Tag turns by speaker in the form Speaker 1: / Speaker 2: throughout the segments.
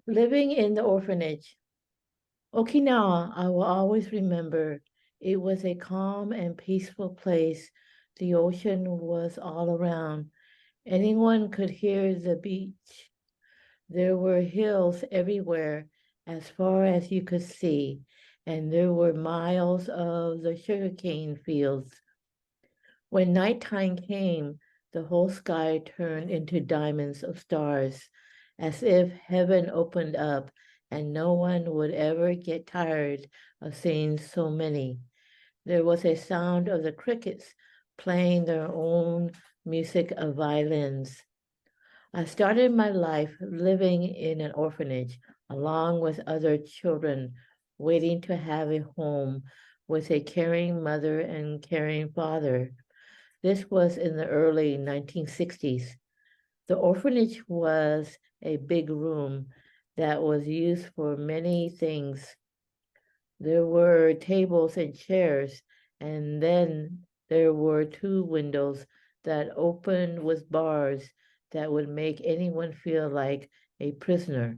Speaker 1: Living in the orphanage. Okinawa, I will always remember. It was a calm and peaceful place. The ocean was all around. Anyone could hear the beach. There were hills everywhere, as far as you could see, and there were miles of the sugarcane fields. When nighttime came, the whole sky turned into diamonds of stars, as if heaven opened up and no one would ever get tired of seeing so many. There was a sound of the crickets playing their own music of violins. I started my life living in an orphanage along with other children, waiting to have a home with a caring mother and caring father. This was in the early 1960s. The orphanage was a big room that was used for many things. There were tables and chairs, and then there were two windows that opened with bars that would make anyone feel like a prisoner.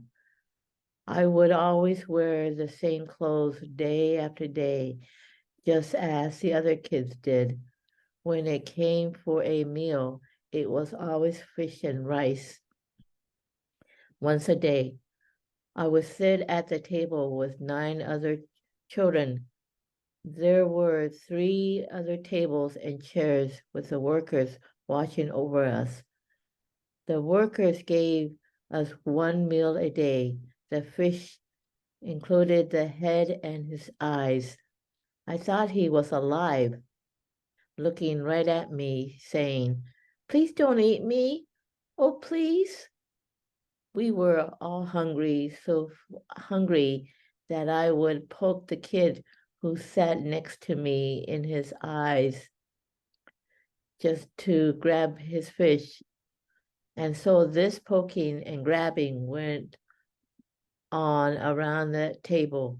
Speaker 1: I would always wear the same clothes day after day, just as the other kids did. When it came for a meal, it was always fish and rice once a day. I would sit at the table with 9 other children. There were 3 other tables and chairs with the workers watching over us. The workers gave us one meal a day. The fish included the head and his eyes. I thought he was alive, looking right at me, saying, "Please don't eat me. Oh, please." We were all hungry, so hungry that I would poke the kid who sat next to me in his eyes just to grab his fish. And so this poking and grabbing went on around the table.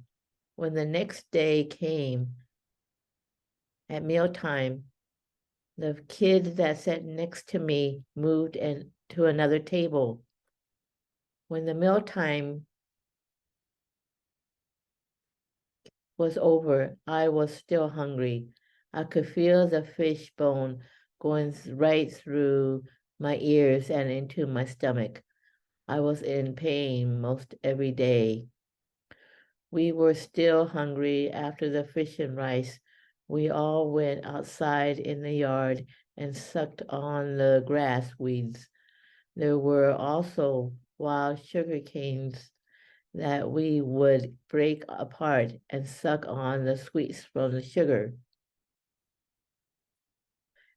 Speaker 1: When the next day came at mealtime, the kid that sat next to me moved to another table. When the mealtime was over, I was still hungry. I could feel the fish bone going right through my ears and into my stomach. I was in pain most every day. We were still hungry after the fish and rice. We all went outside in the yard and sucked on the grass weeds. There were also wild sugar canes that we would break apart and suck on the sweets from the sugar.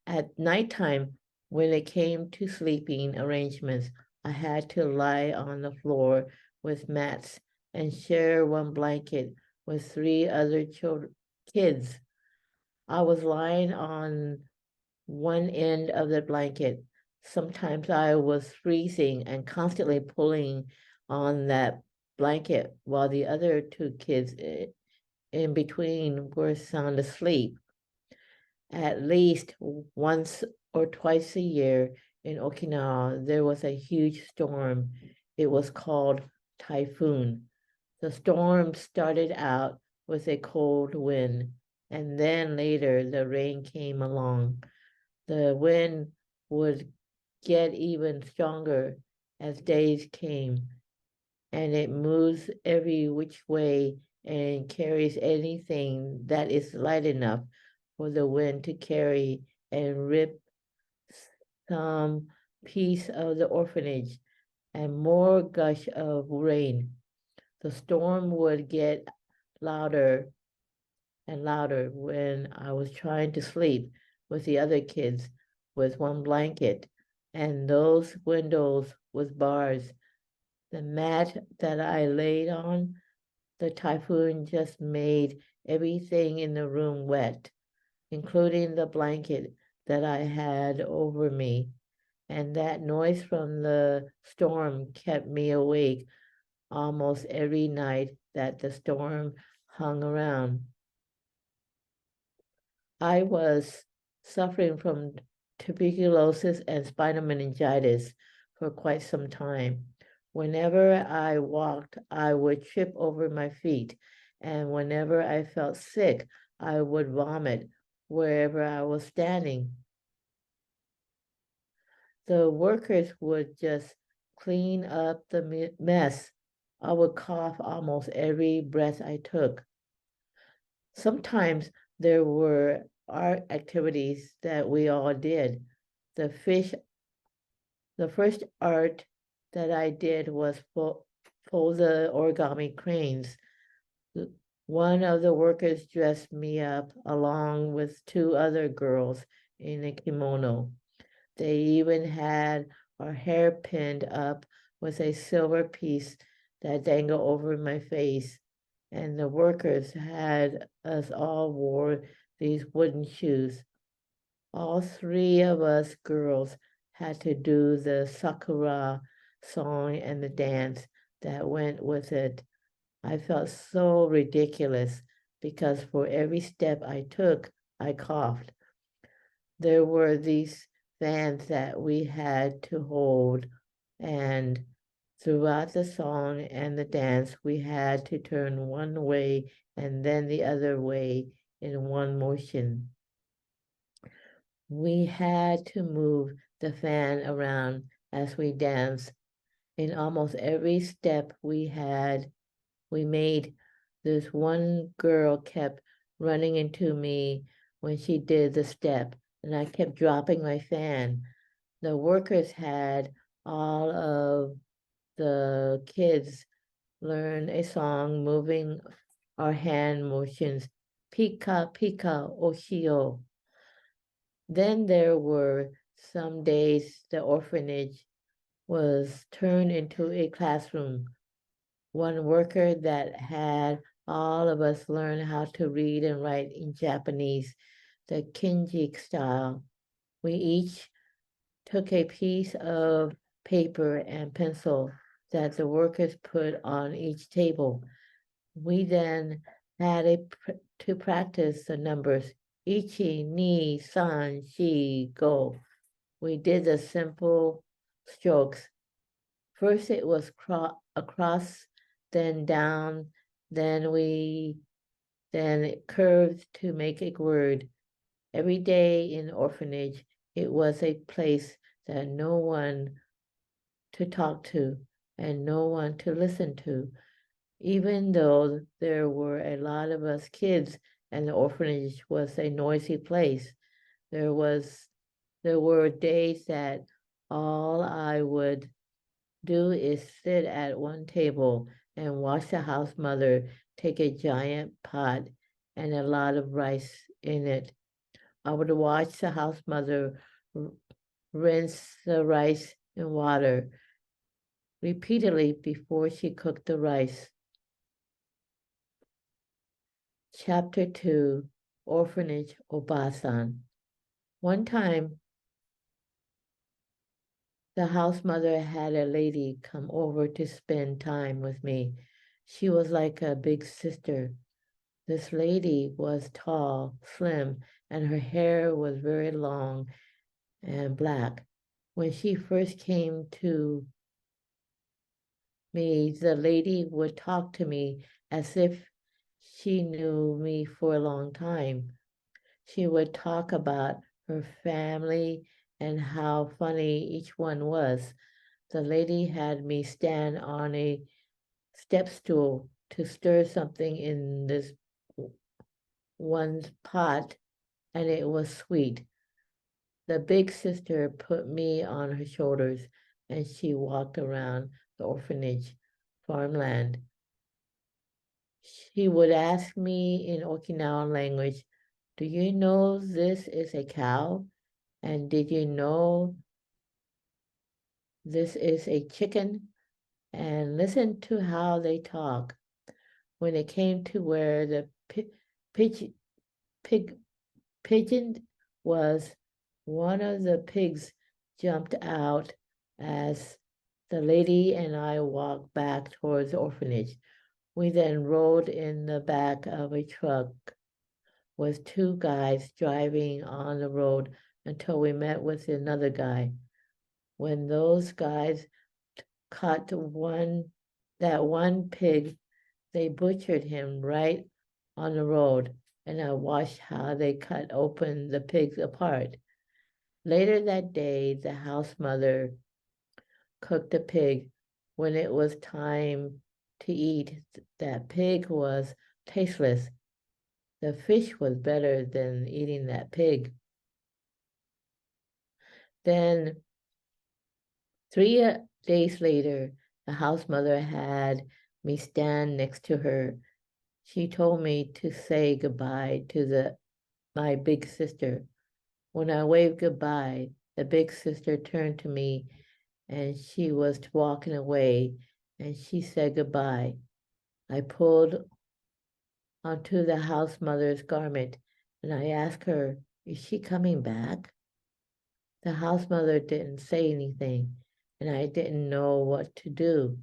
Speaker 1: At nighttime, when it came to sleeping arrangements, I had to lie on the floor with mats and share one blanket with 3 other kids. I was lying on one end of the blanket. Sometimes I was freezing and constantly pulling on that blanket while the other 2 kids in between were sound asleep. At least once or twice a year in Okinawa, there was a huge storm. It was called typhoon. The storm started out with a cold wind, and then later the rain came along. The wind would get even stronger as days came, and it moves every which way and carries anything that is light enough for the wind to carry and rip some piece of the orphanage and more gush of rain. The storm would get louder and louder when I was trying to sleep with the other kids with one blanket and those windows with bars. The mat that I laid on, the typhoon just made everything in the room wet, including the blanket that I had over me. And that noise from the storm kept me awake almost every night that the storm hung around. I was suffering from tuberculosis and spinal meningitis for quite some time. Whenever I walked, I would trip over my feet, and whenever I felt sick, I would vomit wherever I was standing. The workers would just clean up the mess. I would cough almost every breath I took. Sometimes there were art activities that we all did. The fish, the first art that I did was fold the origami cranes. One of the workers dressed me up along with two other girls in a kimono. They even had our hair pinned up with a silver piece that dangled over my face. And the workers had us all wore these wooden shoes. All three of us girls had to do the Sakura song and the dance that went with it. I felt so ridiculous because for every step I took, I coughed. There were these fans that we had to hold, and throughout the song and the dance, we had to turn one way and then the other way in one motion. We had to move the fan around as we danced. In almost every step we made, this one girl kept running into me when she did the step, and I kept dropping my fan. The workers had all of the kids learn a song moving our hand motions, pika pika oshio. Then there were some days the orphanage was turned into a classroom. One worker that had all of us learn how to read and write in Japanese, the Kinji style. We each took a piece of paper and pencil that the workers put on each table. We then had to practice the numbers ichi, ni, san, shi, go. We did the simple strokes. First it was across, then down, then it curved to make a word. Every day in the orphanage, it was a place that no one to talk to and no one to listen to. Even though there were a lot of us kids and the orphanage was a noisy place, there were days that all I would do is sit at one table and watch the house mother take a giant pot and a lot of rice in it. I would watch the house mother rinse the rice in water repeatedly before she cooked the rice. Chapter 2, Orphanage Obasan. One time, the house mother had a lady come over to spend time with me. She was like a big sister. This lady was tall, slim, and her hair was very long and black. When she first came to me, the lady would talk to me as if she knew me for a long time. She would talk about her family and how funny each one was. The lady had me stand on a step stool to stir something in this one's pot, and it was sweet. The big sister put me on her shoulders, and she walked around the orphanage farmland. She would ask me in Okinawan language, "Do you know this is a cow? And did you know this is a chicken?" And listen to how they talk. When it came to where the pig, pigeon was, one of the pigs jumped out as the lady and I walked back towards the orphanage. We then rode in the back of a truck with two guys driving on the road until we met with another guy. When those guys caught that one pig. They butchered him right on the road, and I watched how they cut open the pigs apart. Later that day, the house mother cooked the pig. When it was time to eat, that pig was tasteless. The fish was better than eating that pig. Then 3 days later, the house mother had me stand next to her. She told me to say goodbye to my big sister. When I waved goodbye, the big sister turned to me and she was walking away and she said goodbye. I pulled onto the house mother's garment and I asked her, "Is she coming back?" The house mother didn't say anything and I didn't know what to do.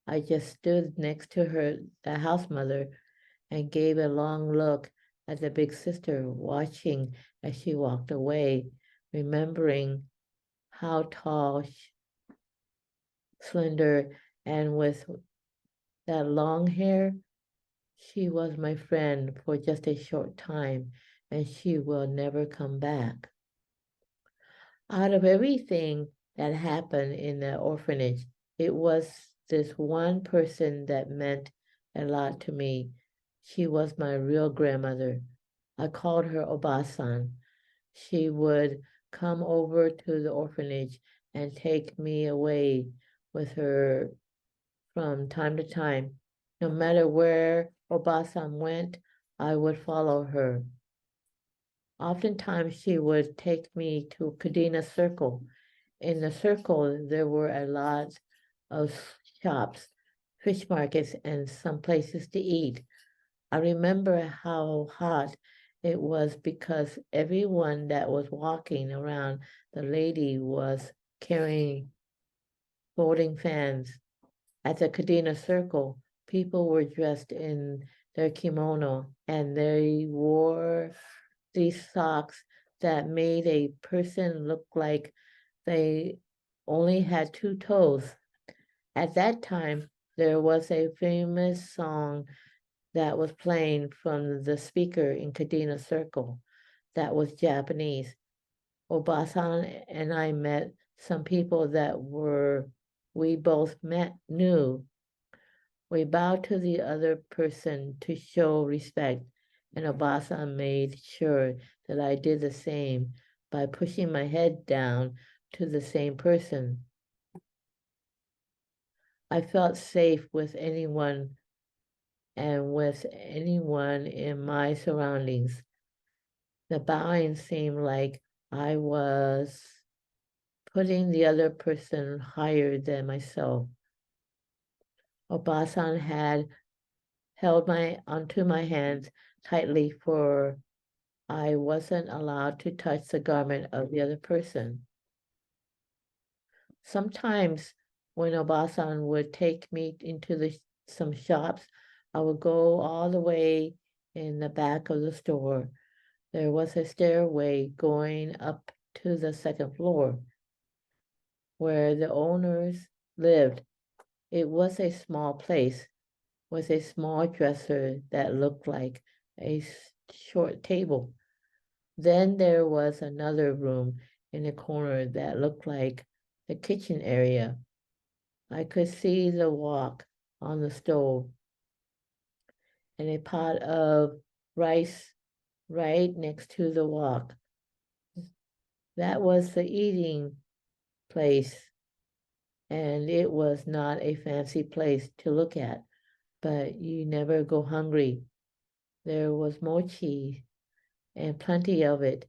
Speaker 1: I just stood next to her, the house mother, and gave a long look at the big sister, watching as she walked away, remembering how tall, slender, and with that long hair. She was my friend for just a short time, and she will never come back. Out of everything that happened in the orphanage, it was this one person that meant a lot to me. She was my real grandmother. I called her Obasan. She would come over to the orphanage and take me away with her from time to time. No matter where Obasan went, I would follow her. Oftentimes, she would take me to Kadena Circle. In the circle, there were a lot of shops, fish markets, and some places to eat. I remember how hot it was because everyone that was walking around the lady was carrying folding fans. At the Kadena Circle, people were dressed in their kimono and they wore these socks that made a person look like they only had 2 toes. At that time, there was a famous song that was playing from the speaker in Kadena Circle that was Japanese. Obasan and I met some people that we both knew. We bowed to the other person to show respect, and Obasan made sure that I did the same by pushing my head down to the same person. I felt safe with anyone and with anyone in my surroundings. The bowing seemed like I was putting the other person higher than myself. Obasan had held onto my hands tightly, for I wasn't allowed to touch the garment of the other person. Sometimes when Obasan would take me into some shops, I would go all the way in the back of the store. There was a stairway going up to the second floor where the owners lived. It was a small place with a small dresser that looked like a short table. Then there was another room in the corner that looked like the kitchen area. I could see the wok on the stove and a pot of rice right next to the wok. That was the eating place, and it was not a fancy place to look at, but you never go hungry. There was mochi and plenty of it.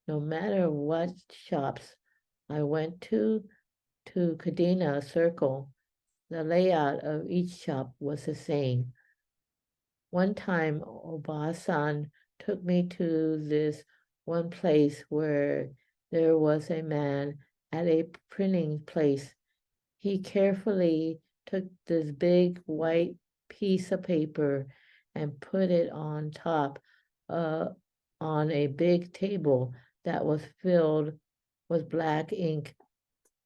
Speaker 1: No matter what shops I went to Kadena Circle, the layout of each shop was the same. One time, Obasan took me to this one place where there was a man at a printing place. He carefully took this big white piece of paper and put it on top on a big table that was filled with black ink.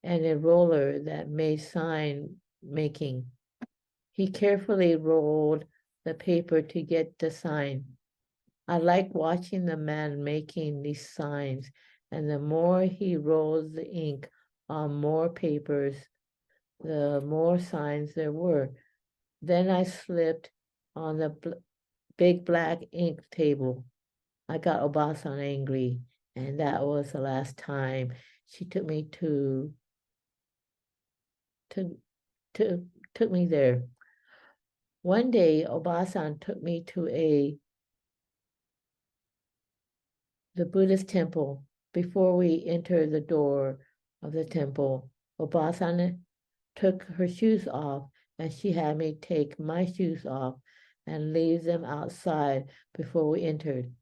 Speaker 1: and a roller that made sign making. He carefully rolled the paper to get the sign. I like watching the man making these signs, and the more he rolled the ink on more papers, the more signs there were. Then I slipped on the big black ink table. I got Obasan angry, and that was the last time she took me to took me there. One day, Obasan took me to the Buddhist temple. Before we entered the door of the temple, Obasan took her shoes off, and she had me take my shoes off and leave them outside before we entered.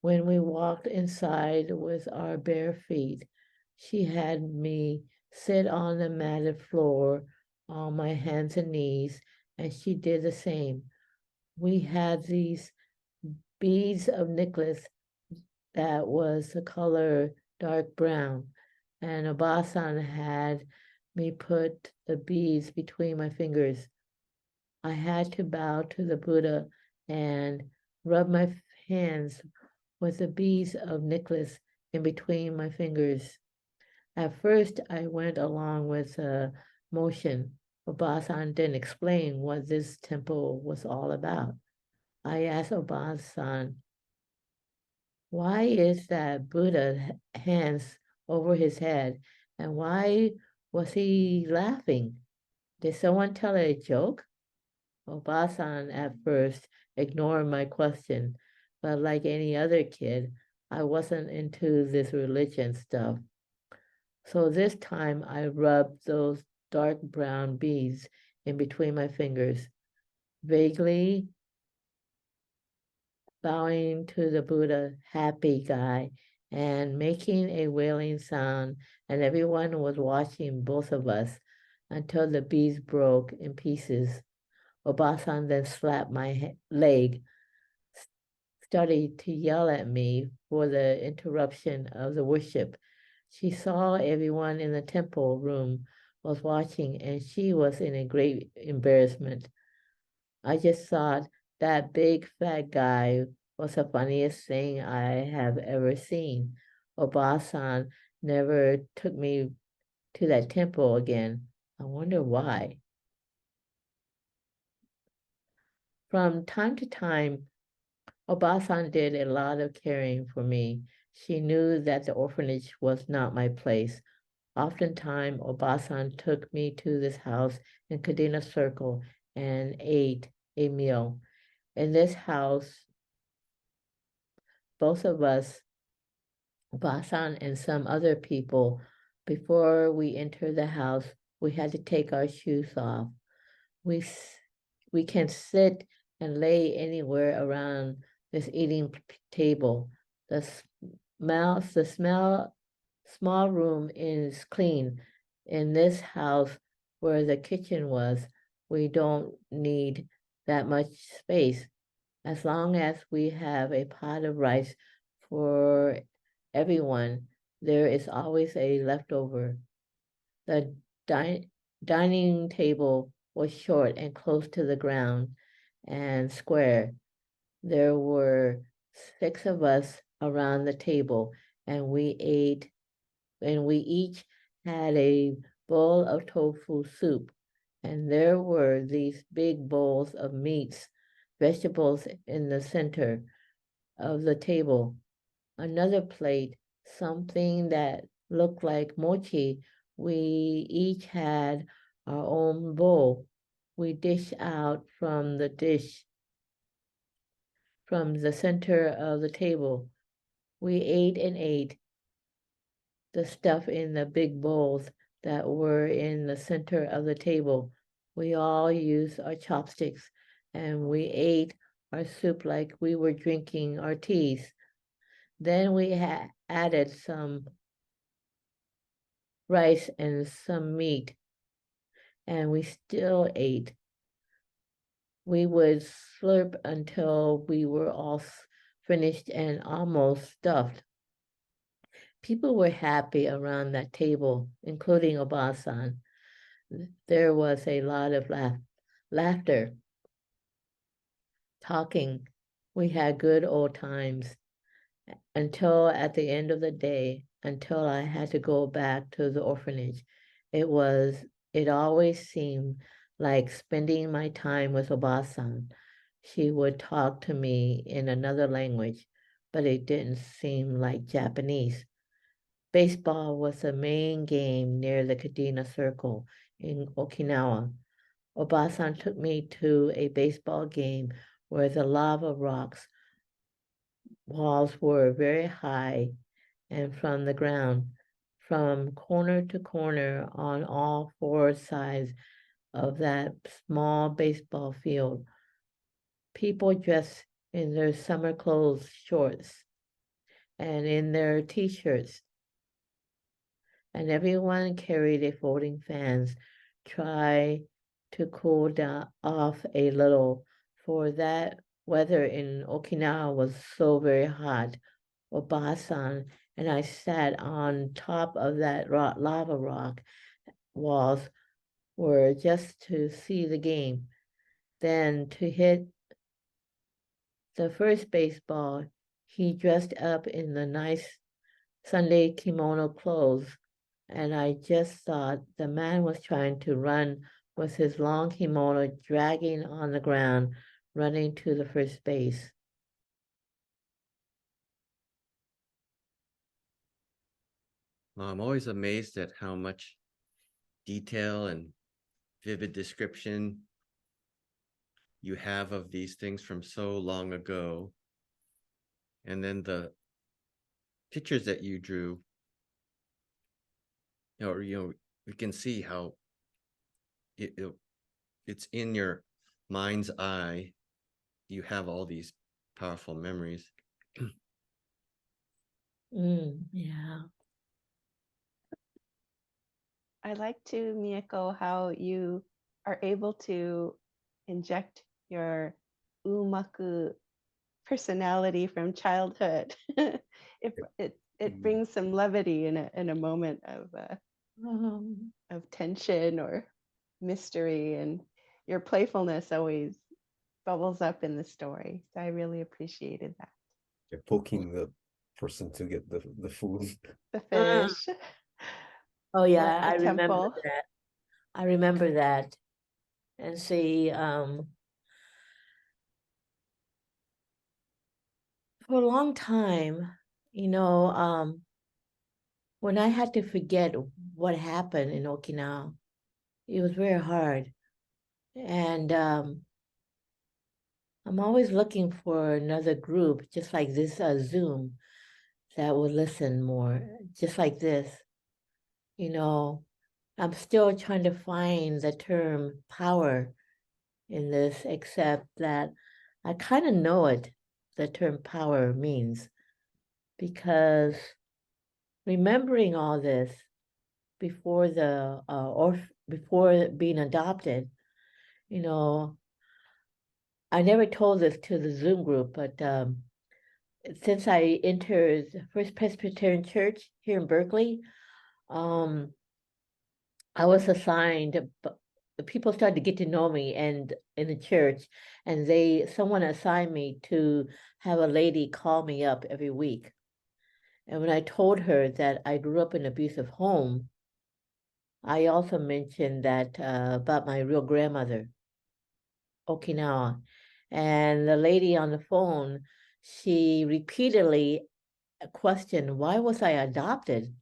Speaker 1: When we walked inside with our bare feet, she had me sit on the matted floor on my hands and knees, and she did the same. We had these beads of necklace that was the color dark brown, and Obasan had me put the beads between my fingers. I had to bow to the Buddha and rub my hands with the beads of necklace in between my fingers. At first, I went along with the motion. Obasan didn't explain what this temple was all about. I asked Obasan, why is that Buddha hands over his head, and why was he laughing? Did someone tell a joke? Obasan at first ignored my question, but like any other kid, I wasn't into this religion stuff. So this time I rubbed those dark brown beads in between my fingers, vaguely bowing to the Buddha, happy guy, and making a wailing sound, and everyone was watching both of us until the beads broke in pieces. Obasan then slapped my leg, started to yell at me for the interruption of the worship. She saw everyone in the temple room was watching, and she was in a great embarrassment. I just thought that big fat guy was the funniest thing I have ever seen. Obasan never took me to that temple again. I wonder why. From time to time, Obasan did a lot of caring for me. She knew that the orphanage was not my place. Oftentimes, Obasan took me to this house in Kadena Circle and ate a meal. In this house, both of us, Obasan and some other people, before we entered the house, we had to take our shoes off. We we can sit and lay anywhere around this eating table. Small room is clean. In this house where the kitchen was, we don't need that much space. As long as we have a pot of rice for everyone, there is always a leftover. The dining table was short and close to the ground and square. There were 6 of us around the table, and we each had a bowl of tofu soup, and there were these big bowls of meats, vegetables in the center of the table. Another plate, something that looked like mochi. We each had our own bowl. We dish out from the dish from the center of the table. We ate and ate the stuff in the big bowls that were in the center of the table. We all used our chopsticks, and we ate our soup like we were drinking our teas. Then we added some rice and some meat, and we still ate. We would slurp until we were all finished and almost stuffed. People were happy around that table, including Obasan. There was a lot of laughter, talking. We had good old times until at the end of the day, until I had to go back to the orphanage. It always seemed like spending my time with Obasan. She would talk to me in another language, but it didn't seem like Japanese. Baseball was the main game near the Kadena Circle in Okinawa. Obasan took me to a baseball game where the lava rocks walls were very high and from the ground, from corner to corner on all four sides of that small baseball field. People dressed in their summer clothes, shorts, and in their t-shirts, and everyone carried a folding fans, try to cool down off a little, for that weather in Okinawa was so very hot. Obasan and I sat on top of that lava rock walls were just to see the game. Then to hit the first baseball, he dressed up in the nice Sunday kimono clothes, and I just thought the man was trying to run with his long kimono dragging on the ground, running to the first base.
Speaker 2: I'm always amazed at how much detail and vivid description you have of these things from so long ago. And then the pictures that you drew, we can see how it's in your mind's eye. You have all these powerful memories.
Speaker 1: Yeah.
Speaker 3: I like to, Miyako, how you are able to inject your umaku personality from childhood. It brings some levity in a moment of tension or mystery, and your playfulness always bubbles up in the story. So I really appreciated that.
Speaker 4: You're poking the person to get the food.
Speaker 3: The fish.
Speaker 1: Oh yeah, I remember
Speaker 3: temple.
Speaker 1: that. I remember that. And see, for a long time, when I had to forget what happened in Okinawa, it was very hard. And I'm always looking for another group, just like this Zoom, that will listen more, just like this. I'm still trying to find the term power in this, except that I kind of know what the term power means, because remembering all this before before being adopted, I never told this to the Zoom group, but since I entered First Presbyterian Church here in Berkeley, I was assigned, people started to get to know me and in the church, and someone assigned me to have a lady call me up every week. And when I told her that I grew up in an abusive home, I also mentioned that about my real grandmother, Okinawa. And the lady on the phone, she repeatedly questioned, why was I adopted?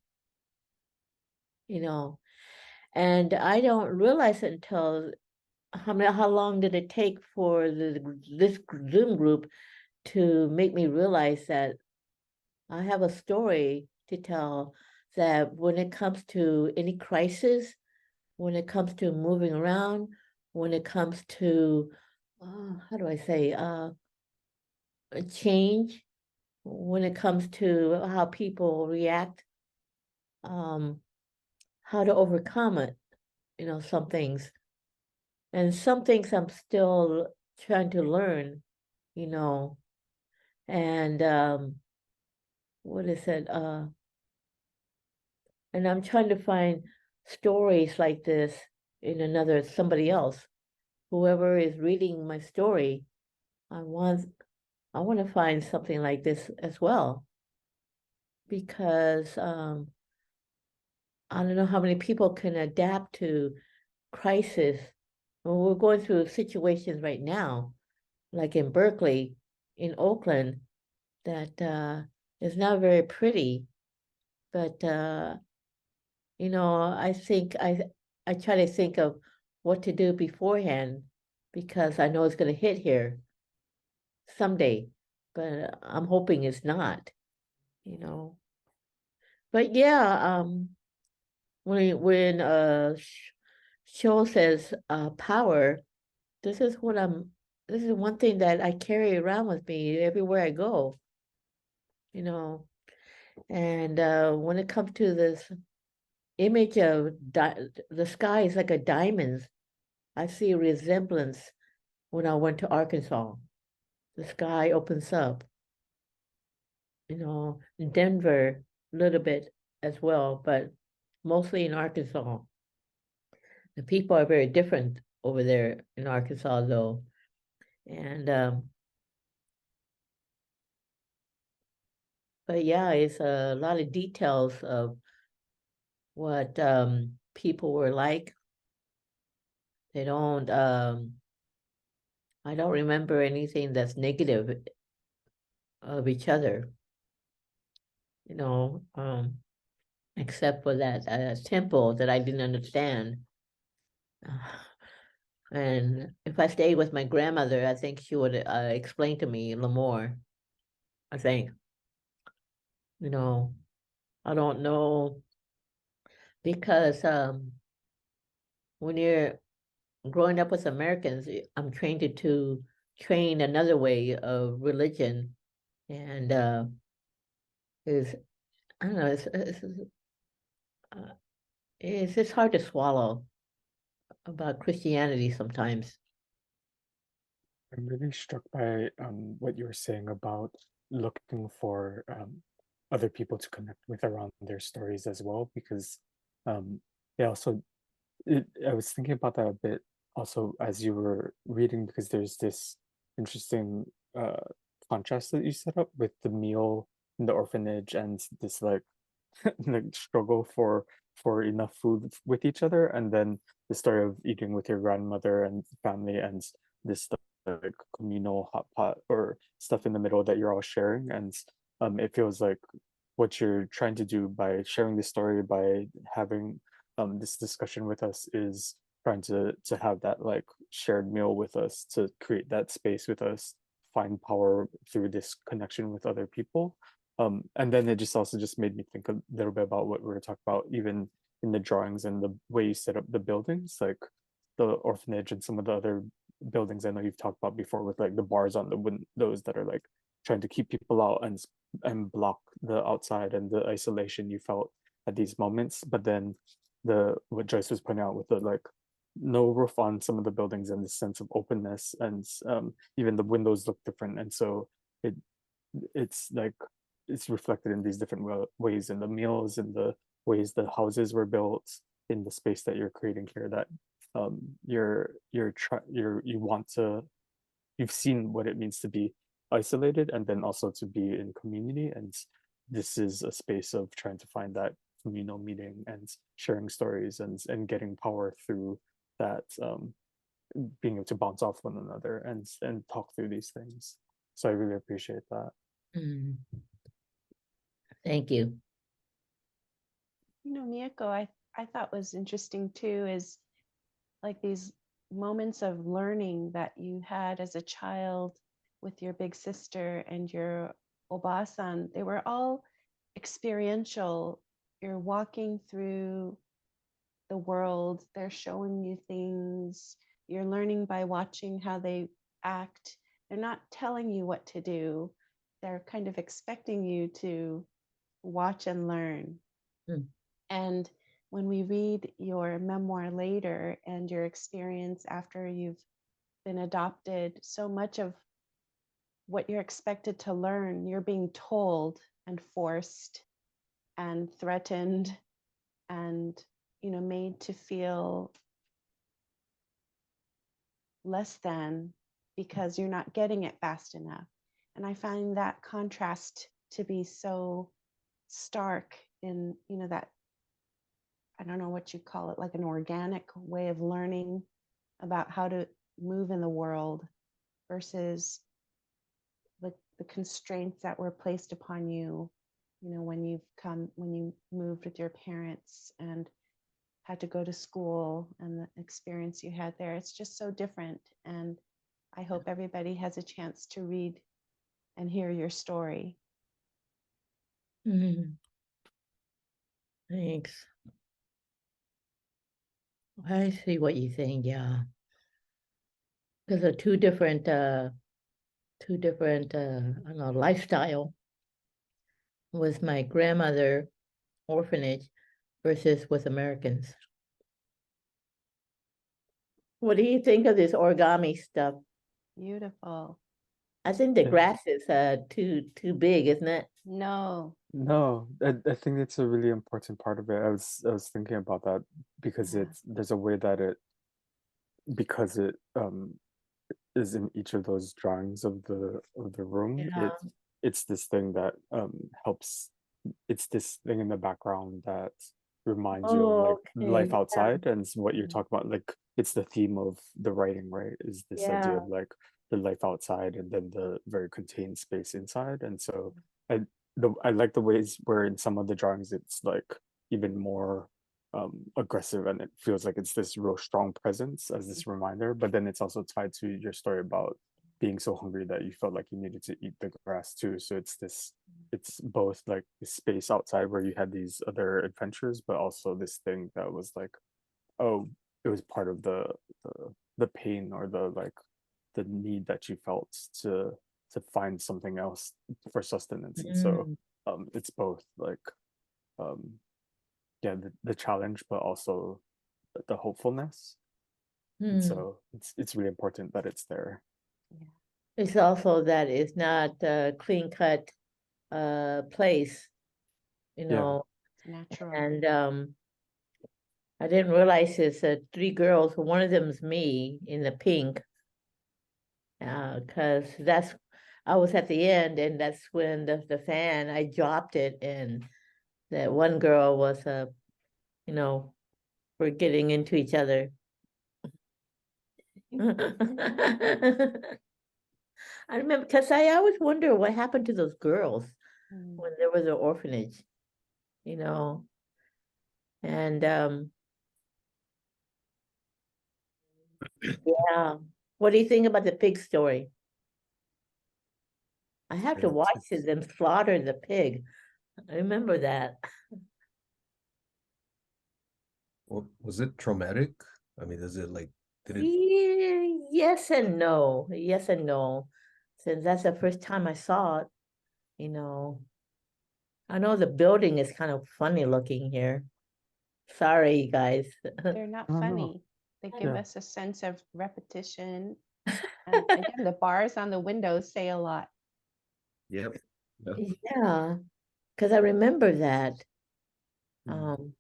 Speaker 1: And I don't realize it until how long did it take for this Zoom group to make me realize that I have a story to tell, that when it comes to any crisis, when it comes to moving around, when it comes to, how do I say, a change, when it comes to how people react, how to overcome it, some things. And some things I'm still trying to learn, and what is it? And I'm trying to find stories like this in somebody else. Whoever is reading my story, I want to find something like this as well. Because I don't know how many people can adapt to crisis. Well, we're going through situations right now, like in Berkeley, in Oakland, that is not very pretty. But I think I try to think of what to do beforehand because I know it's going to hit here someday, but I'm hoping it's not, you know. But yeah, when show says power, this is what this is one thing that I carry around with me everywhere I go, you know. And when it comes to this image of the sky is like a diamond, I see a resemblance when I went to Arkansas. The sky opens up, in Denver a little bit as well, but mostly in Arkansas. The people are very different over there in Arkansas, though. And but yeah, it's a lot of details of what people were like. They don't I don't remember anything that's negative of each other, you know, except for that temple that I didn't understand. And if I stayed with my grandmother, I think she would explain to me a little more. I think, you know, I don't know because when you're growing up with Americans, I'm trained to train another way of religion, and is I don't know, uh, it's just hard to swallow about Christianity sometimes.
Speaker 5: I'm really struck by what you were saying about looking for other people to connect with around their stories as well, because yeah, also I was thinking about that a bit also as you were reading, because there's this interesting uh, contrast that you set up with the meal in the orphanage and this like like struggle for enough food with each other, and then the story of eating with your grandmother and family, and this like communal hot pot or stuff in the middle that you're all sharing. And it feels like what you're trying to do by sharing this story, by having this discussion with us, is trying to have that like shared meal with us, to create that space with us, find power through this connection with other people. And then it just also just made me think a little bit about what we were talking about, even in the drawings and the way you set up the buildings, like the orphanage and some of the other buildings I know you've talked about before, with like the bars on the windows that are like trying to keep people out and block the outside and the isolation you felt at these moments. But then the what Joyce was pointing out with the like no roof on some of the buildings and the sense of openness, and even the windows look different, and so it it's like it's reflected in these different ways, in the meals, in the ways the houses were built, in the space that you're creating here, that you want to, you've seen what it means to be isolated and then also to be in community, and this is a space of trying to find that communal meeting and sharing stories and getting power through that, being able to bounce off one another and talk through these things. So I really appreciate that.
Speaker 1: Mm. Thank you.
Speaker 3: Miyako, I thought was interesting too is like these moments of learning that you had as a child with your big sister and your obasan. They were all experiential. You're walking through the world, they're showing you things, you're learning by watching how they act. They're not telling you what to do, they're kind of expecting you to watch and learn.
Speaker 1: Mm.
Speaker 3: And when we read your memoir later and your experience after you've been adopted, so much of what you're expected to learn, you're being told and forced and threatened and, made to feel less than because you're not getting it fast enough. And I find that contrast to be so stark in, that, I don't know what you call it, like an organic way of learning about how to move in the world versus the constraints that were placed upon you, when you moved with your parents and had to go to school, and the experience you had there. It's just so different. And I hope everybody has a chance to read and hear your story.
Speaker 1: Mhm. Thanks. I see what you're saying, yeah. Because of two different I don't know, lifestyle with my grandmother orphanage versus with Americans. What do you think of this origami stuff?
Speaker 3: Beautiful.
Speaker 1: I think the
Speaker 5: Yeah.
Speaker 1: grass is too big, isn't it?
Speaker 3: No.
Speaker 5: No, I think it's a really important part of it. I was thinking about that because
Speaker 3: Yeah.
Speaker 5: there's a way that because it is in each of those drawings of the room.
Speaker 1: Yeah.
Speaker 5: It's this thing that helps. It's this thing in the background that reminds you of like life
Speaker 1: Okay.
Speaker 5: outside, and it's what you're
Speaker 3: Mhm.
Speaker 5: talking about. Like it's the theme of the writing, right? Is this idea
Speaker 1: Yeah.
Speaker 5: of like the life outside and then the very contained space inside. And so I I like the ways where in some of the drawings it's like even more aggressive, and it feels like it's this real strong presence as this reminder, but then it's also tied to your story about being so hungry that you felt like you needed to eat the grass too. So it's both like the space outside where you had these other adventures, but also this thing that was like, oh, it was part of the pain or the like the need that you felt to find something else for sustenance. And so it's both like um yeah, the challenge, but also the hopefulness. And
Speaker 1: Hmm.
Speaker 5: so it's really important that it's there.
Speaker 3: Yeah.
Speaker 1: It's also that it's not a clean cut place, you
Speaker 5: Yeah.
Speaker 1: know,
Speaker 3: It's natural.
Speaker 1: and I didn't realize it's three girls. One of them's me in the pink, because I was at the end, and that's when the fan I dropped it, and that one girl was you know, we're getting into each other. I remember because I always wonder what happened to those girls
Speaker 3: Mm.
Speaker 1: when there was an orphanage, you know, and yeah. What do you think about the pig story? I have to watch them slaughter the pig. I remember that.
Speaker 4: Was it traumatic? I mean, is it like, did it?
Speaker 1: Yeah, yes and no. Yes and no. Since that's the first time I saw it, you know. I know the building is kind of funny looking here. Sorry, guys.
Speaker 3: They're not
Speaker 5: I don't know.
Speaker 3: funny. They give
Speaker 5: Yeah.
Speaker 3: us a sense of repetition. And again, the bars on the windows say a lot.
Speaker 2: Yep. Yep.
Speaker 1: Yeah, because I remember that. Um,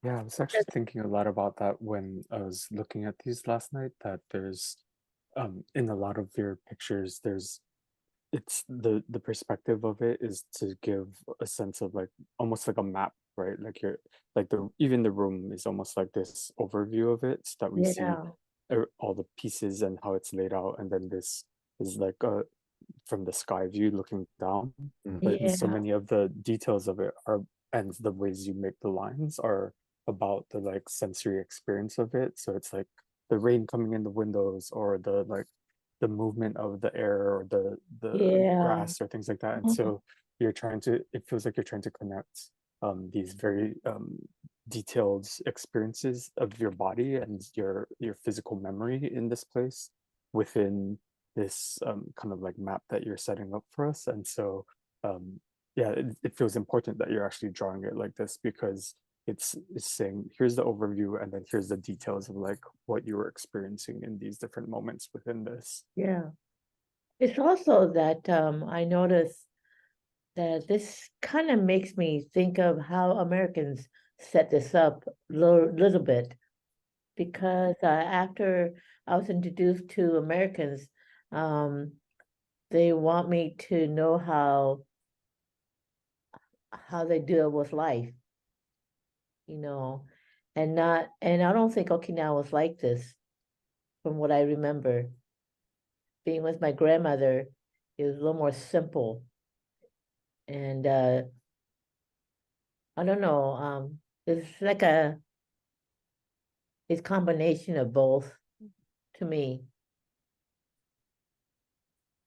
Speaker 5: Yeah, I was actually thinking a lot about that when I was looking at these last night, that there's in a lot of your pictures, it's the perspective of it is to give a sense of like almost like a map, right? Like you're like the even the room is almost like this overview of it, so that we see
Speaker 1: yeah,
Speaker 5: all the pieces and how it's laid out, and then this is like a from the sky view looking down. But
Speaker 1: yeah,
Speaker 5: so many of the details of it are, and the ways you make the lines are about the like sensory experience of it. So it's like the rain coming in the windows, or the like the movement of the air, or the
Speaker 1: yeah,
Speaker 5: grass or things like that. And so you're trying to, it feels like you're trying to connect these very detailed experiences of your body and your physical memory in this place within this kind of like map that you're setting up for us. And so yeah, it feels important that you're actually drawing it like this, because it's saying here's the overview, and then here's the details of like what you were experiencing in these different moments within this.
Speaker 1: yeah. It's also that I noticed that this kind of makes me think of how Americans set this up a little bit, because after I was introduced to Americans, they want me to know how they deal with life, you know, and I don't think Okinawa was like this from what I remember. Being with my grandmother, it was a little more simple. And I don't know, it's like it's combination of both to me.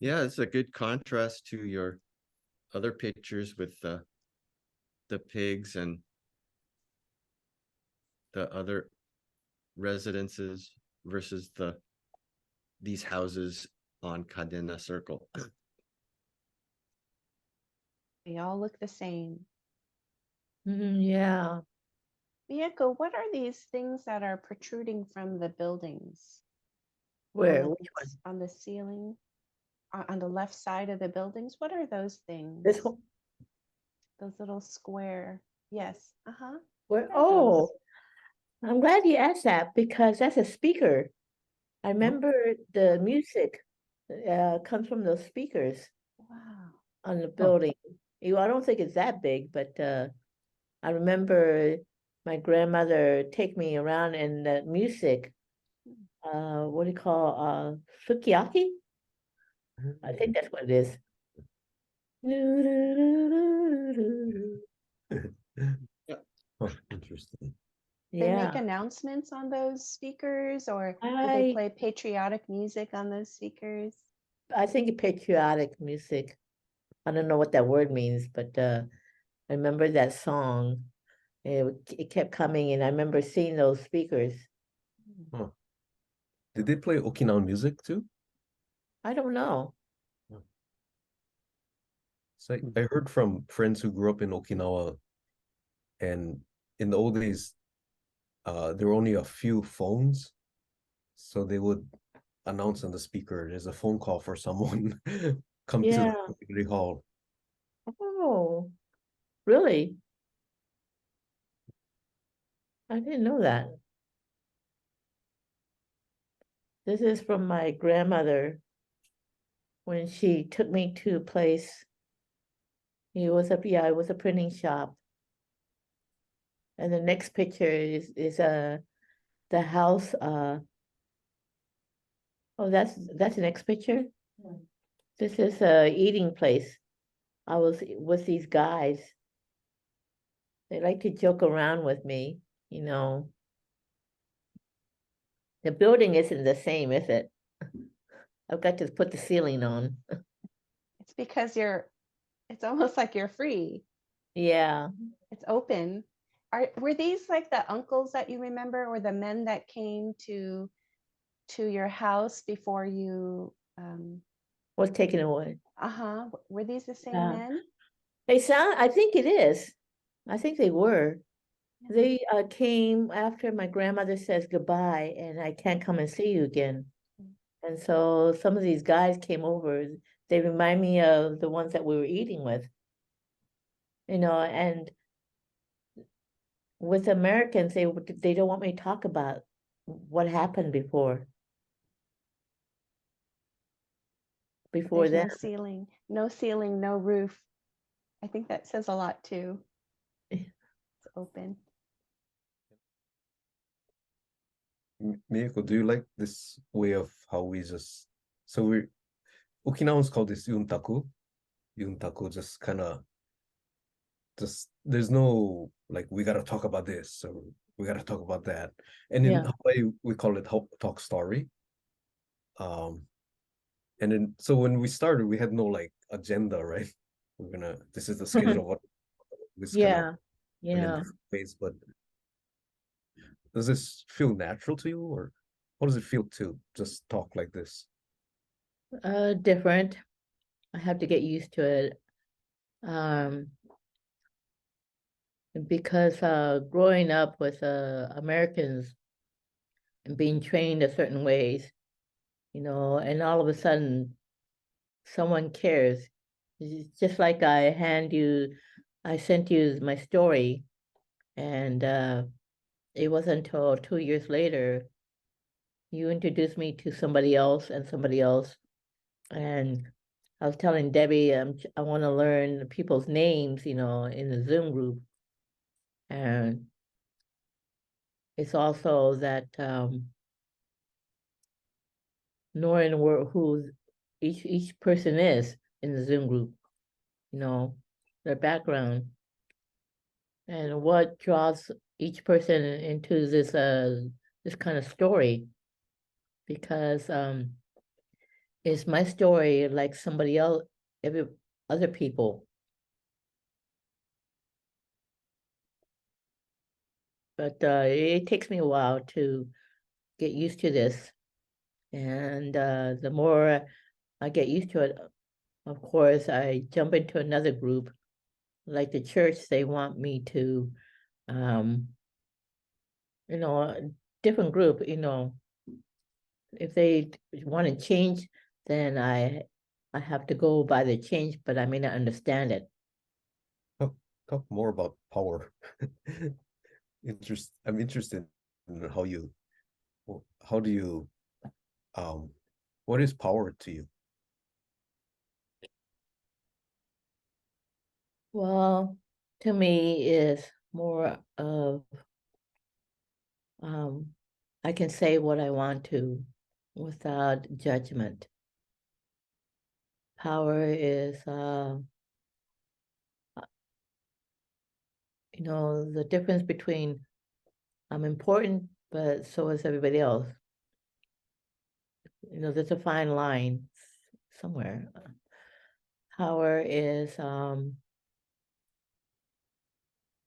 Speaker 2: Yeah, it's a good contrast to your other pictures with the pigs and the other residences versus these houses on Cadena Circle.
Speaker 3: They all look the same.
Speaker 1: Yeah.
Speaker 3: Miyako, what are these things that are protruding from the buildings?
Speaker 1: Where?
Speaker 3: on
Speaker 1: Which
Speaker 3: the,
Speaker 1: one?
Speaker 3: on the ceiling, on the left side of the buildings? What are those things?
Speaker 1: This one?
Speaker 3: Those little square. Yes. Uh-huh.
Speaker 1: Where?
Speaker 3: What are those?
Speaker 1: Oh, I'm glad you asked that because that's a speaker. I remember the music comes from those speakers
Speaker 3: Wow.
Speaker 1: on the building. I don't think it's that big, but I remember my grandmother take me around and the music, what do you call sukiyaki? I think that's what it is.
Speaker 4: Oh, interesting.
Speaker 3: They make
Speaker 1: Yeah,
Speaker 3: announcements on those speakers, or do they
Speaker 1: I
Speaker 3: play patriotic music on those speakers?
Speaker 1: I think patriotic music. I don't know what that word means, but I remember that song. It kept coming, and I remember seeing those speakers.
Speaker 4: Huh. Did they play Okinawan music too?
Speaker 1: I don't know.
Speaker 4: So I heard from friends who grew up in Okinawa, and in the old days, there were only a few phones, so they would announce on the speaker, "There's a phone call for someone. Come to the
Speaker 1: Yeah.
Speaker 4: community hall."
Speaker 1: Oh, really? I didn't know that. This is from my grandmother when she took me to a place. It was it was a printing shop. And the next picture is the house. Oh, that's the next picture. This is a eating place. I was with these guys. They like to joke around with me, you know. The building isn't the same, is it? I've got to put the ceiling on.
Speaker 3: It's because it's almost like you're free.
Speaker 1: Yeah.
Speaker 3: It's open. Were these like the uncles that you remember, or the men that came to your house before you
Speaker 1: Was taken away.
Speaker 3: uh-huh, were these the same
Speaker 1: Yeah.
Speaker 3: men?
Speaker 1: I think it is. I think they were.
Speaker 3: Yeah.
Speaker 1: They came after my grandmother says goodbye and I can't come and see you again. And so some of these guys came over. They remind me of the ones that we were eating with, and with Americans, they don't want me to talk about what happened before
Speaker 3: There's
Speaker 1: then.
Speaker 3: no ceiling, no roof. I think that says a lot too. It's open.
Speaker 4: Miyako, do you like this way of how we just so we're Okinawans call this Yuntaku? Yuntaku just kind of just there's no like we gotta talk about this or we gotta talk about that. And in
Speaker 1: Yeah.
Speaker 4: Hawaii we call it talk story. And then so when we started we had no like agenda, right? This is the schedule of what this kind of
Speaker 1: Yeah.
Speaker 4: in
Speaker 1: Yeah.
Speaker 4: different ways, but does this feel natural to you or what does it feel to just talk like this?
Speaker 1: Different. I have to get used to it. Um, because growing up with Americans and being trained a certain ways, and all of a sudden someone cares. It's just like I sent you my story, and it wasn't until 2 years later you introduced me to somebody else and somebody else. And I was telling Debbie, I want to learn people's names, in the Zoom group. And it's also that knowing who each person is in the Zoom group, their background, and what draws each person into this kind of story. Because is my story like somebody else, every other people? But it takes me a while to get used to this. And the more I get used to it, of course, I jump into another group. Like the church, they want me to, um, a different group, if they want to change, then I have to go by the change, but I may not understand it.
Speaker 4: Talk more about power. I'm interested in how do you what is power to you?
Speaker 1: Well, to me is more of I can say what I want to without judgment. Power is the difference between I'm important, but so is everybody else. There's a fine line somewhere. Power is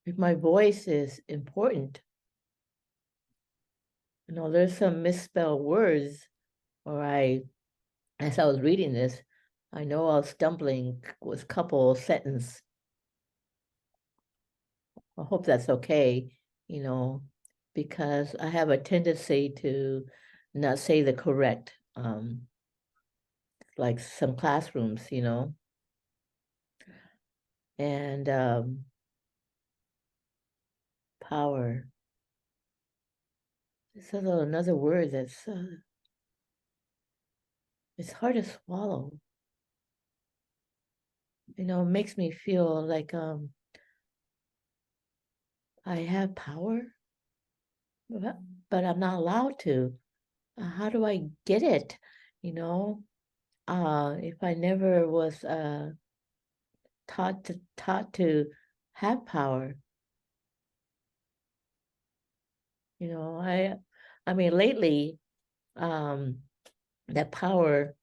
Speaker 1: if my voice is important, there's some misspelled words, or as I was reading this, I know I was stumbling with a couple sentences. I hope that's okay, because I have a tendency to not say the correct, like some classrooms, and power. This is another word that's it's hard to swallow. It makes me feel like I have power, but I'm not allowed to. How do I get it? If I never was taught to have power. I mean lately, that power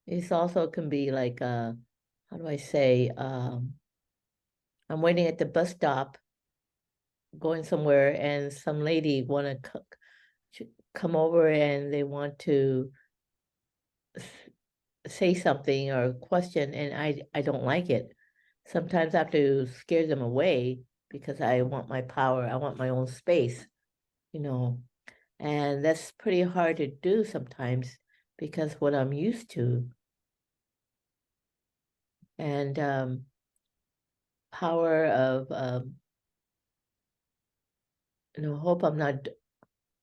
Speaker 1: is also can be like how do I say, I'm waiting at the bus stop going somewhere, and some lady want to come over, and they want to say something or question, and I don't like it. Sometimes I have to scare them away because I want my power. I want my own space, and that's pretty hard to do sometimes because what I'm used to. And power of hope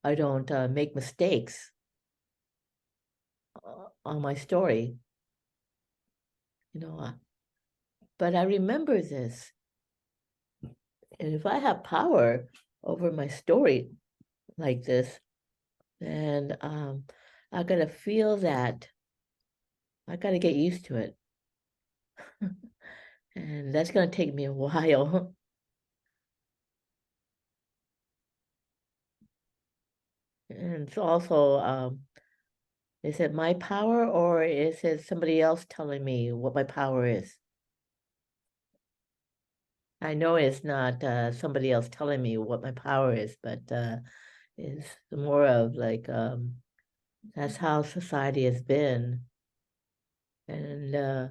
Speaker 1: I don't make mistakes on my story, but I remember this. And if I have power over my story like this, then I gotta feel that. I gotta get used to it. And that's gonna take me a while. And it's also, is it my power, or is it somebody else telling me what my power is? I know it's not somebody else telling me what my power is, but it's more of like that's how society has been. And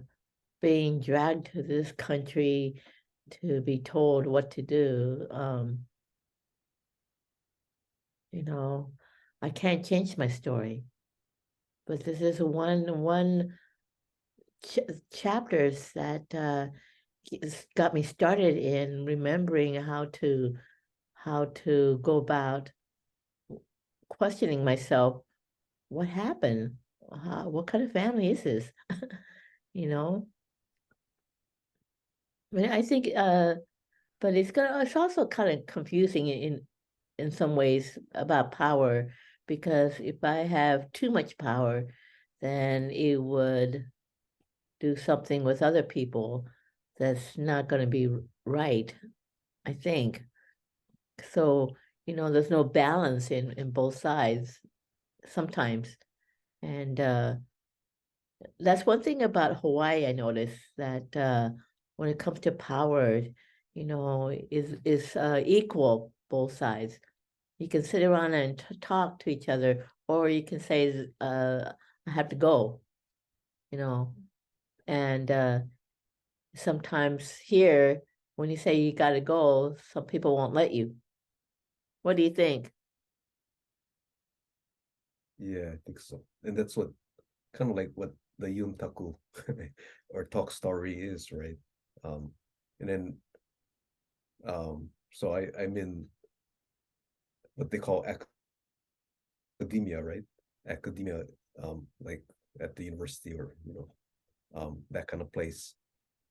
Speaker 1: being dragged to this country to be told what to do, I can't change my story. But this is one chapters that got me started in remembering how to go about questioning myself. What happened? What kind of family is this? You know, I mean, I think, but it's also kind of confusing in some ways about power, because if I have too much power, then it would do something with other people that's not going to be right, I think. So, there's no balance in both sides sometimes. And that's one thing about Hawaii I noticed, that when it comes to power, is equal both sides. You can sit around and talk to each other, or you can say, I have to go, you know. And sometimes here, when you say you got to go, some people won't let you. What do you think?
Speaker 4: Yeah, I think so. And that's what kind of like what the Yuntaku or talk story is, right? And then so I'm in what they call academia, right? Academia, like at the university, or that kind of place.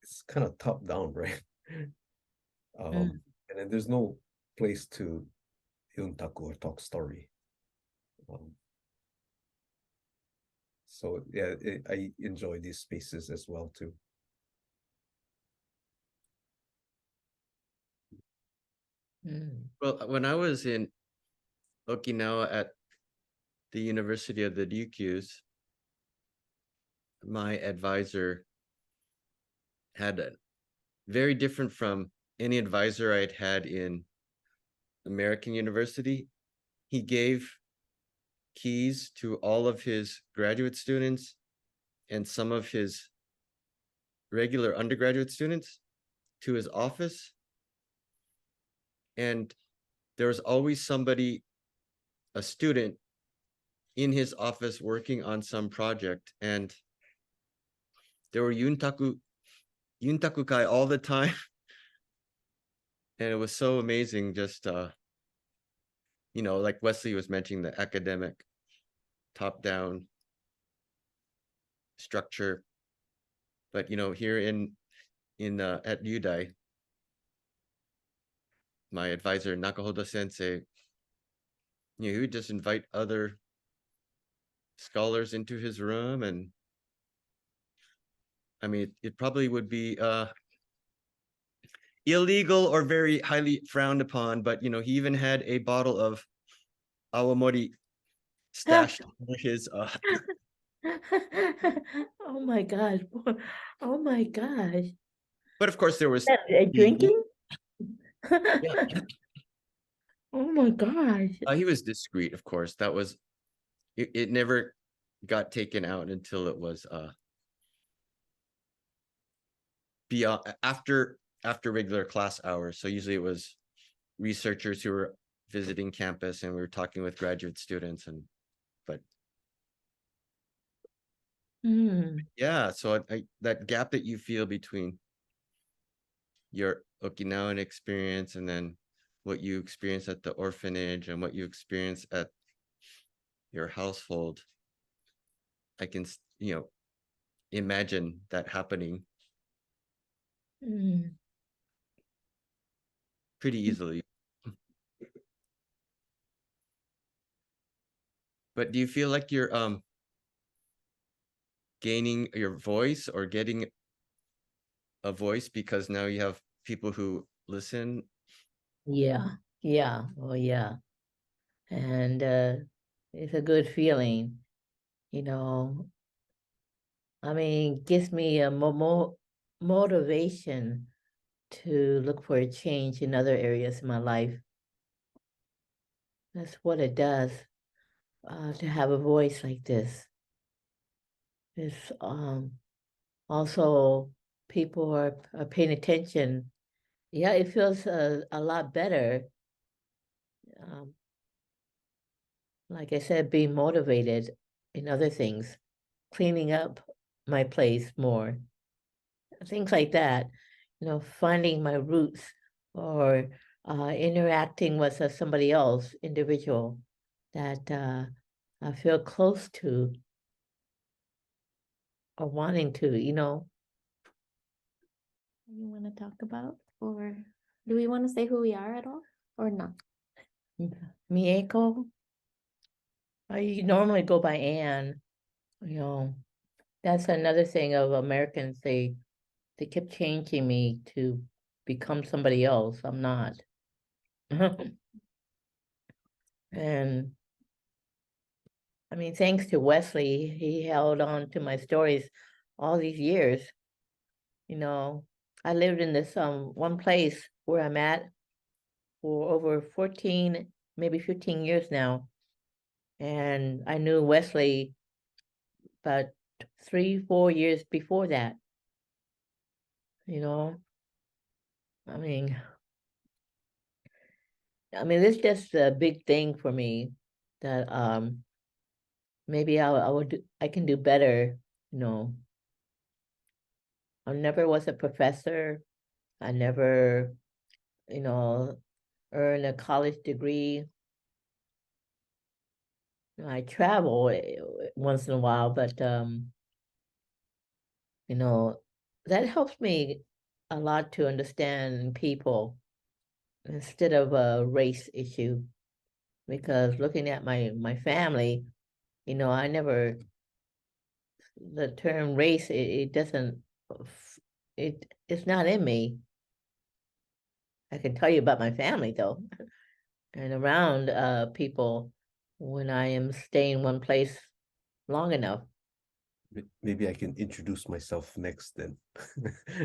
Speaker 4: It's kind of top down, right? And then there's no place to Yuntaku or talk story. So yeah, I enjoy these spaces as well too.
Speaker 2: Well, when I was in Okinawa at the University of the Ryukyus, my advisor had a very different from any advisor I'd had in American university. He gave keys to all of his graduate students and some of his regular undergraduate students to his office. And there was always somebody, a student, in his office working on some project. And there were Yuntaku kai all the time. And it was so amazing, just like Wesley was mentioning, the academic top-down structure. But here in at Udai, my advisor Nakahoda sensei, he would just invite other scholars into his room, and I mean it probably would be illegal or very highly frowned upon, but he even had a bottle of awamori stashed in his
Speaker 1: Oh my gosh. Oh my gosh.
Speaker 2: but of course there was
Speaker 1: Drinking?
Speaker 2: yeah.
Speaker 1: Oh my gosh.
Speaker 2: He was discreet, of course. That was it never got taken out until it was beyond after regular class hours. So usually it was researchers who were visiting campus, and we were talking with graduate students, but yeah, so that gap that you feel between your Okinawan experience and then what you experience at the orphanage and what you experience at your household, I can imagine that happening pretty easily. But do you feel like you're gaining your voice or getting a voice because now you have people who listen?
Speaker 1: Yeah. Oh yeah. And it's a good feeling, I mean, gives me a motivation to look for a change in other areas in my life. That's what it does, to have a voice like this. It's also people are paying attention. Yeah, it feels a lot better. Like I said, being motivated in other things, cleaning up my place more. Things like that, finding my roots or interacting with somebody else, individual that I feel close to or wanting to,
Speaker 6: You want to talk about, or do we want to say who we are at all, or not?
Speaker 1: Mieko. I normally go by Anne. That's another thing of Americans. They kept changing me to become somebody else. I'm not. And I mean, thanks to Wesley, he held on to my stories all these years. I lived in this one place where I'm at for over 14, maybe 15 years now. And I knew Wesley about 3, 4 years before that. I mean, it's just a big thing for me that maybe I can do better. I never was a professor. I never, earned a college degree. I travel once in a while, but that helps me a lot to understand people instead of a race issue. Because looking at my family, I never, the term race, it doesn't, it's not in me. I can tell you about my family though, and around people when I am staying one place long enough.
Speaker 4: Maybe I can introduce myself next then.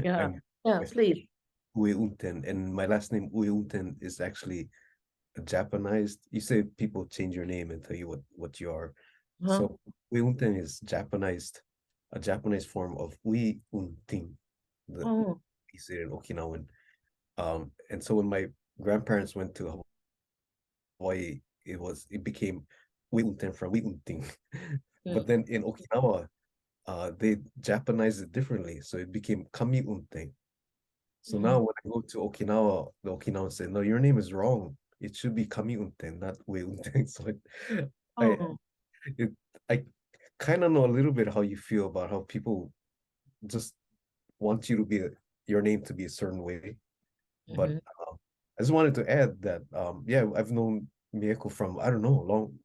Speaker 1: Yeah,
Speaker 4: I'm
Speaker 1: yeah,
Speaker 4: Wes-
Speaker 1: please.
Speaker 4: Ue Unten, and my last name Ue Unten is actually Japanized. You say people change your name and tell you what you are.
Speaker 1: Huh?
Speaker 4: So Ue Unten is Japanized, a Japanese form of Ui Unting. The
Speaker 1: Oh,
Speaker 4: we say it in Okinawan. And so when my grandparents went to Hawaii, it became Ui Unten from Ui Unting. But
Speaker 1: mm,
Speaker 4: then in Okinawa, they Japanized it differently, so it became Kami Unteng. So now when I go to Okinawa, the Okinawans say, "No, your name is wrong. It should be Kami Unteng, not Ue Unteng." So I,
Speaker 1: oh,
Speaker 4: it, I kind of know a little bit how you feel about how people just want you to be your name to be a certain way. But
Speaker 1: mhm.
Speaker 4: I just wanted to add that yeah, I've known Mieko from I don't know long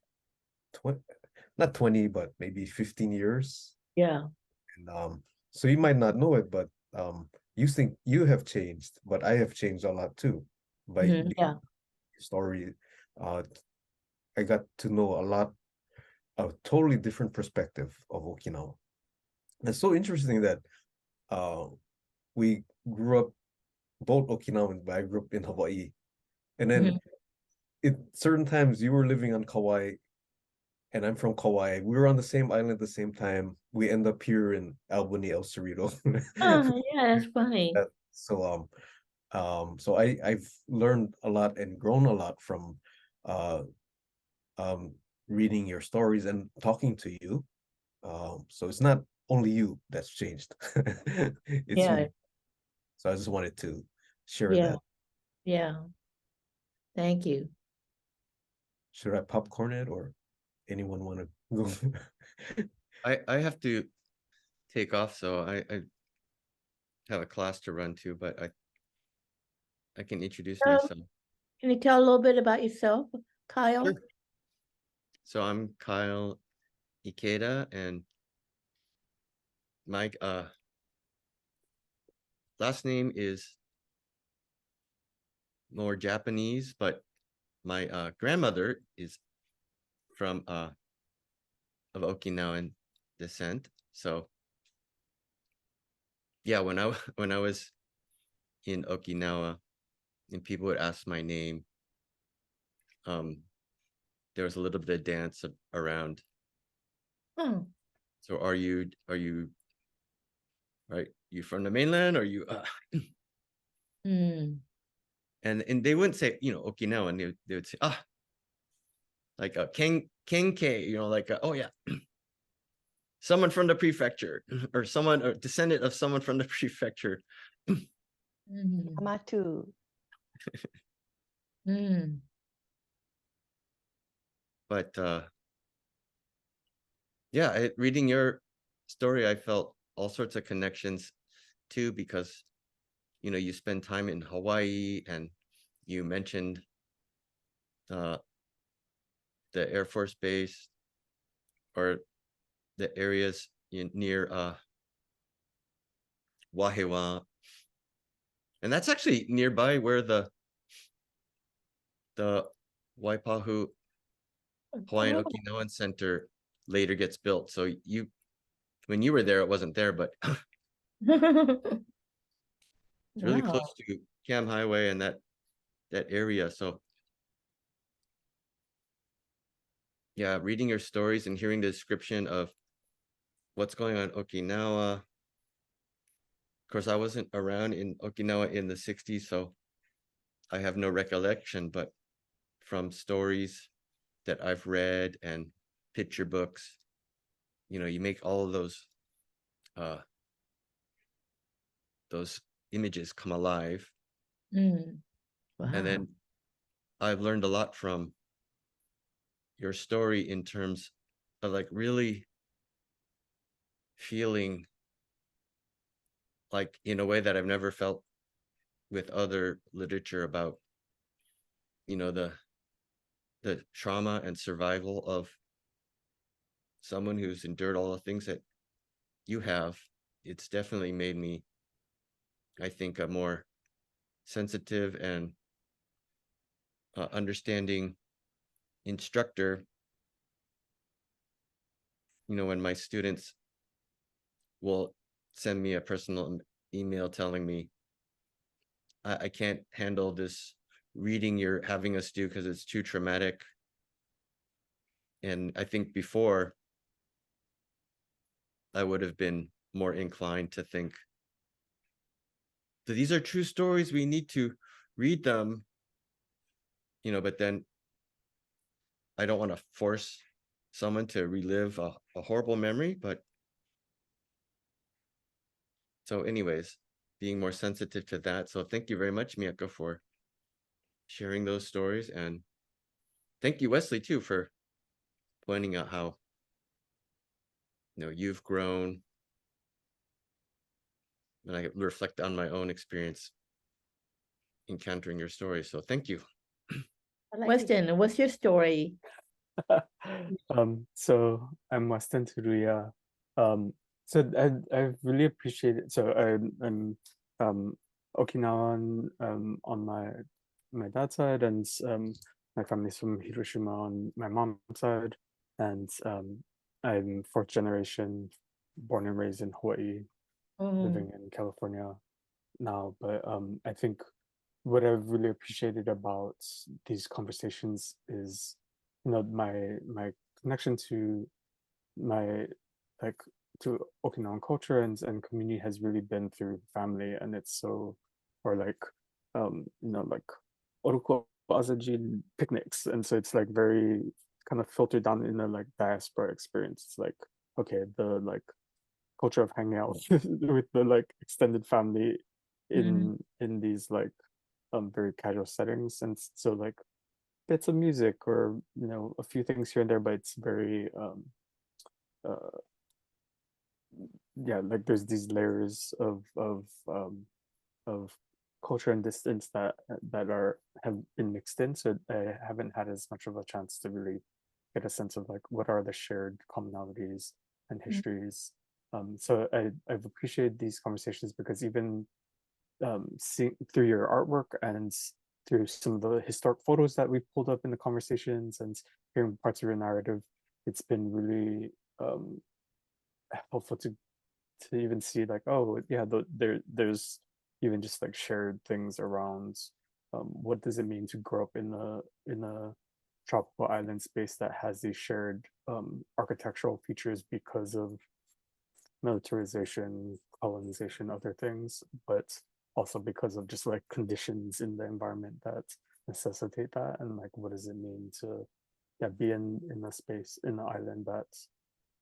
Speaker 4: 20, not 20, but maybe 15 years.
Speaker 1: Yeah.
Speaker 4: And so you might not know it, but you think you have changed, but I have changed a lot too. By
Speaker 1: Mhm, yeah.
Speaker 4: story, uh, I got to know a lot, a totally different perspective of Okinawa. It's so interesting that uh, we grew up both Okinawan, but I grew up in Hawaii, and then
Speaker 1: Mhm.
Speaker 4: it certain times you were living on Kauai and I'm from Kauai. We were on the same island at the same time. We end up here in Albany, El Cerrito.
Speaker 1: Oh, yeah, that's funny.
Speaker 4: So so I've learned a lot and grown a lot from uh um reading your stories and talking to you. So it's not only you that's changed. It's
Speaker 1: Yeah,
Speaker 4: you. So I just wanted to share
Speaker 1: yeah,
Speaker 4: that.
Speaker 1: yeah. Thank you.
Speaker 4: Should I popcorn it or anyone want to go?
Speaker 2: I have to take off, so I have a class to run to, but I can introduce
Speaker 1: So,
Speaker 2: myself.
Speaker 1: can you tell a little bit about yourself, Kyle?
Speaker 2: Sure. So I'm Kyle Ikeda, and my last name is more Japanese, but my grandmother is from of Okinawan descent. So yeah, when I when I was in Okinawa and people would ask my name, um, there was a little bit of dance around.
Speaker 1: Oh,
Speaker 2: So are you right? You from the mainland? Or you
Speaker 1: mm,
Speaker 2: and they wouldn't say Okinawan. They would say like a Kenke, like oh yeah. someone from the prefecture, or someone, or descendant of someone from the prefecture.
Speaker 1: Mhm.
Speaker 3: Amatu.
Speaker 1: Mm.
Speaker 2: But yeah, reading your story, I felt all sorts of connections too, because you spend time in Hawaii, and you mentioned the Air Force Base, or the areas near Wahiwa, and that's actually nearby where the Waipahu Hawaiian
Speaker 1: Oh.
Speaker 2: Okinawan Center later gets built. So when you were there, it wasn't there, but it's really
Speaker 1: Wow.
Speaker 2: close to Cam Highway and that area. So yeah, reading your stories and hearing the description of what's going on in Okinawa. Of course, I wasn't around in Okinawa in the 60s, so I have no recollection, but from stories that I've read and picture books, you make all of those images come alive.
Speaker 1: Mm. Wow.
Speaker 2: And then I've learned a lot from your story in terms of like really feeling like in a way that I've never felt with other literature about, the trauma and survival of someone who's endured all the things that you have. It's definitely made me, I think, a more sensitive and understanding instructor. When my students will send me a personal email telling me, I can't handle this reading you're having us do because it's too traumatic. And I think before I would have been more inclined to think that these are true stories, we need to read them, but then I don't want to force someone to relive a horrible memory. But so anyways, being more sensitive to that. So thank you very much, Miyako, for sharing those stories. And thank you, Wesley, too, for pointing out how you've grown. And I reflect on my own experience encountering your story. So thank you.
Speaker 1: Weston, what's your story?
Speaker 5: So I'm Weston Turuya. So I really appreciate it. So I'm Okinawan on my dad's side, and my family's from Hiroshima on my mom's side, and I'm fourth generation, born and raised in Hawaii, living in California now. But I think what I've really appreciated about these conversations is, my connection to my like to Okinawan culture and community has really been through family, and it's so, or like like Oruko Azaji picnics, and so it's like very kind of filtered down in a like diaspora experience. It's like, okay, the like culture of hanging out with the like extended family in these like very casual settings, and so like bits of music or a few things here and there, but it's very uh yeah, like there's these layers of culture and distance that have been mixed in, so I haven't had as much of a chance to really get a sense of like what are the shared commonalities and histories. So I've appreciated these conversations because even seeing through your artwork and through some of the historic photos that we pulled up in the conversations and hearing parts of your narrative, it's been really helpful to even see like, oh yeah, there's even just like shared things around what does it mean to grow up in a tropical island space that has these shared architectural features because of militarization, colonization, other things, but also because of just like conditions in the environment that necessitate that, and like what does it mean to be in a space in the island that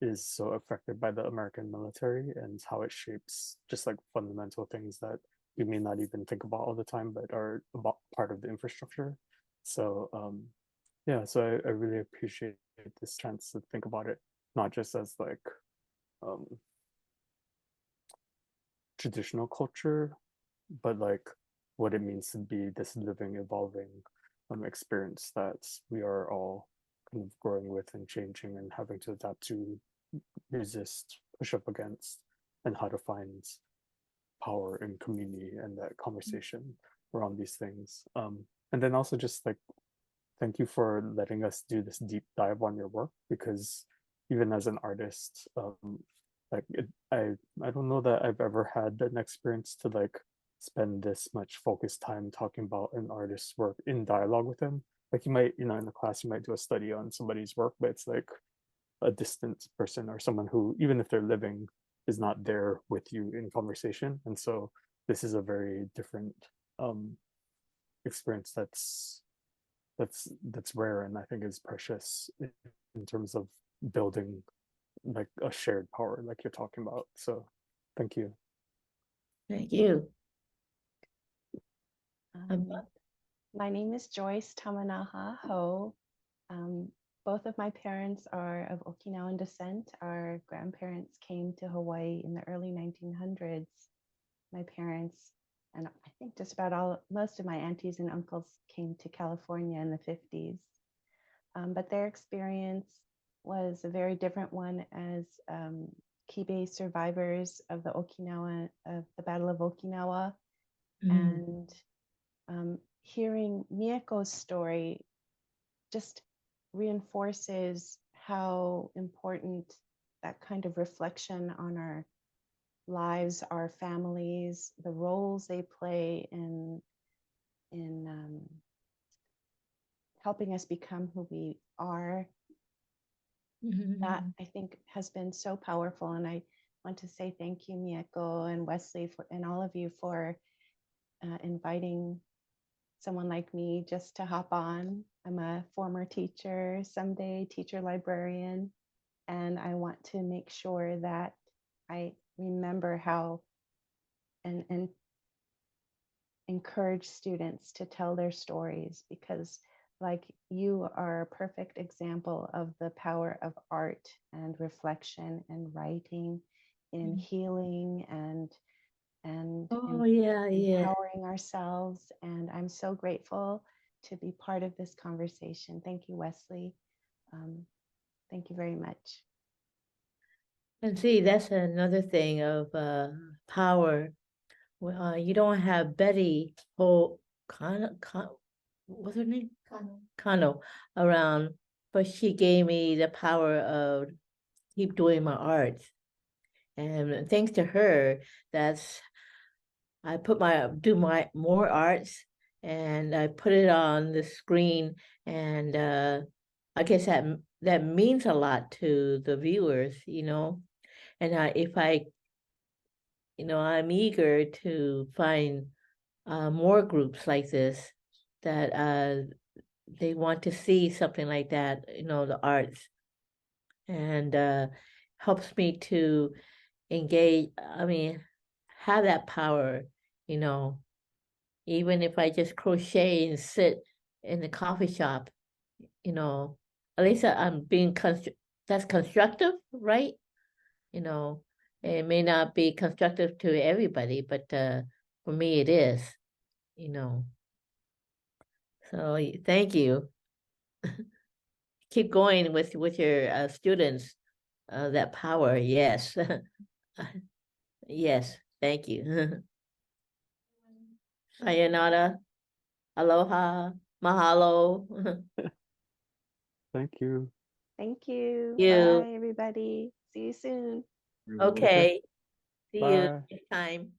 Speaker 5: is so affected by the American military and how it shapes just like fundamental things that we may not even think about all the time, but are about part of the infrastructure. So yeah, so I really appreciate this chance to think about it, not just as like traditional culture, but like what it means to be this living, evolving experience that we are all kind of growing with and changing and having to adapt to, resist, push up against, and how to find power in community and that conversation around these things. And then also just like thank you for letting us do this deep dive on your work, because even as an artist, like I don't know that I've ever had an experience to like spend this much focused time talking about an artist's work in dialogue with him. Like you might, in the class, you might do a study on somebody's work, but it's like a distant person or someone who, even if they're living, is not there with you in conversation. And so this is a very different experience that's rare and I think is precious in terms of building like a shared power like you're talking about. So thank you.
Speaker 1: Thank you.
Speaker 3: My name is Joyce Tamanaha Ho. Both of my parents are of Okinawan descent. Our grandparents came to Hawaii in the early 1900s. My parents, and I think just about most of my aunties and uncles came to California in the 50s. But their experience was a very different one as Kibe survivors of the Battle of Okinawa. And hearing Miyako's story just reinforces how important that kind of reflection on our lives, our families, the roles they play in helping us become who we are. That I think has been so powerful, and I want to say thank you, Miyako and Wesley, and all of you for inviting someone like me just to hop on. I'm a former teacher, someday teacher librarian, and I want to make sure that I remember how and encourage students to tell their stories, because like you are a perfect example of the power of art and reflection and writing in healing and empowering ourselves. And I'm so grateful to be part of this conversation. Thank you, Wesley. Thank you very much.
Speaker 1: And see, that's another thing of power. You don't have Betty what's her name? Kano around, but she gave me the power of keep doing my art. And thanks to her, I do my more arts, and I put it on the screen, and I guess that means a lot to the viewers, and I'm eager to find more groups like this that they want to see something like that, the arts, and helps me to engage, have that power, even if I just crochet and sit in the coffee shop, at least I'm being that's constructive, right? It may not be constructive to everybody, but for me it is, So thank you. Keep going with your students, that power, yes. Yes, thank you. Sayonara, aloha, mahalo.
Speaker 5: Thank you.
Speaker 3: Thank you.
Speaker 1: You.
Speaker 3: Bye, everybody. See you soon.
Speaker 1: Okay, see you
Speaker 5: Bye.
Speaker 1: next time.